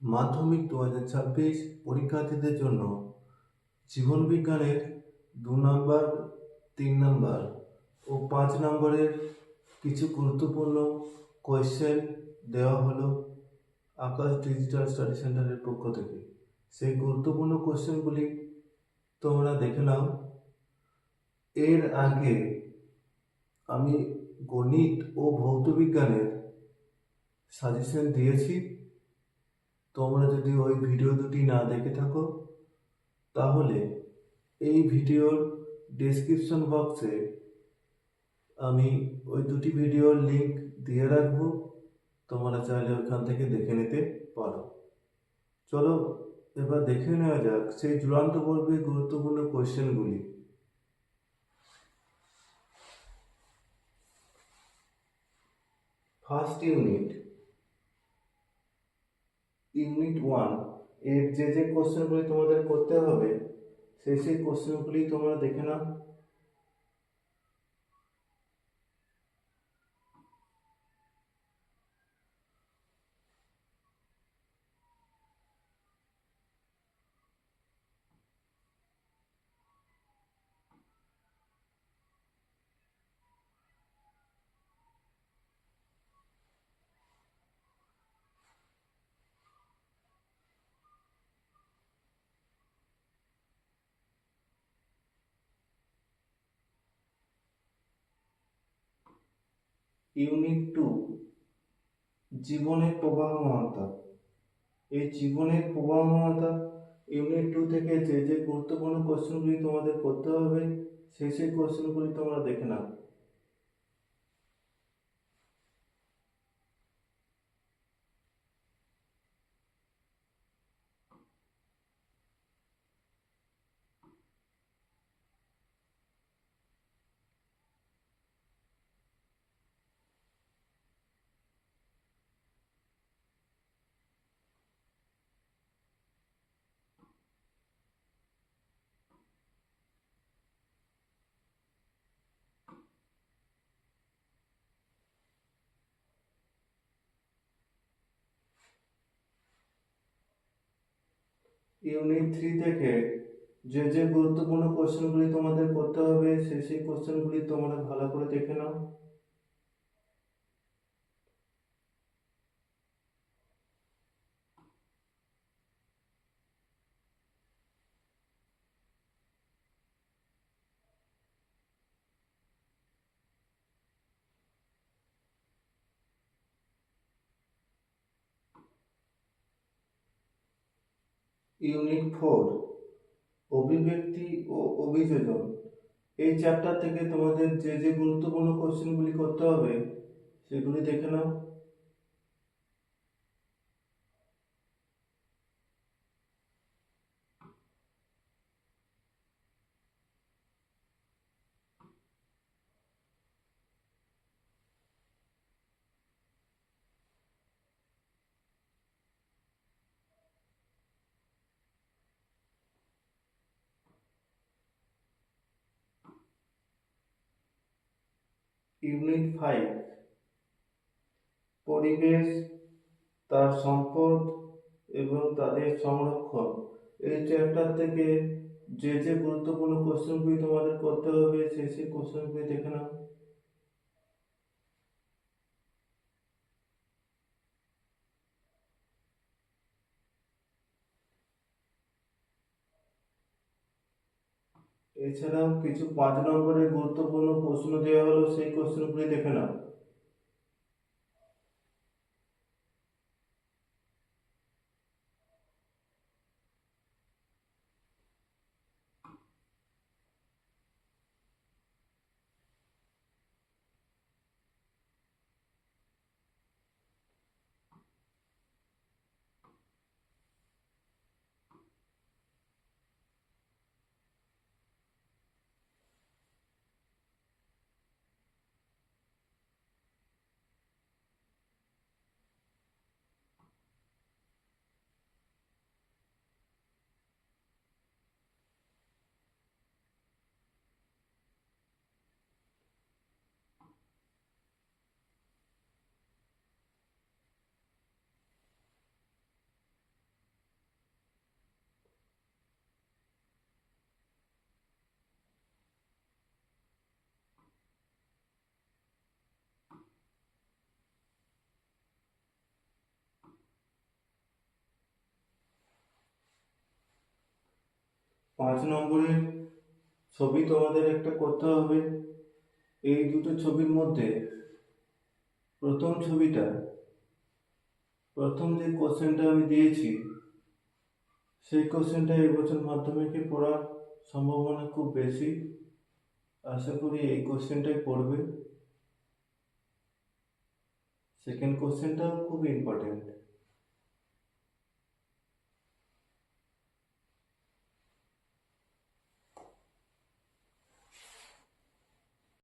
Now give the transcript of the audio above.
মাধ্যমিক 2026 পরীক্ষার্থীদের জন্য জীবনবিজ্ঞানের 2 নম্বর, 3 নম্বর ও 5 নম্বরের কিছু গুরুত্বপূর্ণ কোয়েশ্চেন দেওয়া হলো আকাশ ডিজিটাল স্টাডি সেন্টারের পক্ষ থেকে। সেই গুরুত্বপূর্ণ কোয়েশ্চেনগুলি তোমরা দেখে নাও। এর আগে আমি গণিত ও ভৌতবিজ্ঞানের সাজেশন দিয়েছি। তোমরা যদি ওই ভিডিও দুটি না দেখে থাকো তাহলে এই ভিডিওর ডেসক্রিপশন বক্সে আমি ওই দুটি ভিডিওর লিঙ্ক দিয়ে রাখবো, তোমরা চাইলে ওখান থেকে দেখে নিতে পারো। চলো এবার দেখে নেওয়া যাক সেই চূড়ান্ত পর্বের গুরুত্বপূর্ণ কোয়েশ্চেনগুলি। ফার্স্ট ইউনিট 1 এর যে কোশ্চেনগুলি তোমাদের করতে হবে সেই কোশ্চেনগুলি তোমরা দেখে নাও। ইউনিট 2 জীবনের প্রবাহমানতা। এই জীবনের প্রবাহমানতা ইউনিট 2 থেকে যে গুরুত্বপূর্ণ কোশ্চেনগুলি তোমাদের করতে হবে সেই কোশ্চেনগুলি তোমরা দেখে নাও। ইউনিট 3 থেকে যে গুরুত্বপূর্ণ কোশ্চেনগুলি তোমাদের করতে হবে সেই কোশ্চেনগুলি তোমরা ভালো করে দেখে নাও। ইউনিট 4 অভিব্যক্তি ও অভিযোজন। এই চ্যাপ্টার থেকে তোমাদের যে গুরুত্বপূর্ণ কোশ্চেনগুলি করতে হবে সেগুলি দেখে নাও। ইউনিট 5 পরিবেশ, তার সম্পদ এবং তাদের সংরক্ষণ। এই চ্যাপ্টার থেকে যে গুরুত্বপূর্ণ কোশ্চেনগুলি তোমাদের করতে হবে সেই কোশ্চেনগুলি দেখে নাও। এছাড়াও কিছু 5 নম্বরের গুরুত্বপূর্ণ প্রশ্ন দেওয়া হলো সেই কোশ্চেনগুলি দেখে নাও। 5 নম্বরের ছবি তোমাদের একটা করতে হবে। এই দুটো ছবির মধ্যে প্রথম ছবিটা, প্রথম যে কোশ্চেনটা আমি দিয়েছি সেই কোশ্চেনটা এবছর মাধ্যমিকে পড়ার সম্ভাবনা খুব বেশি। আশা করি এই কোশ্চেনটাই পড়বে। সেকেন্ড কোশ্চেনটাও খুব ইম্পর্টেন্ট।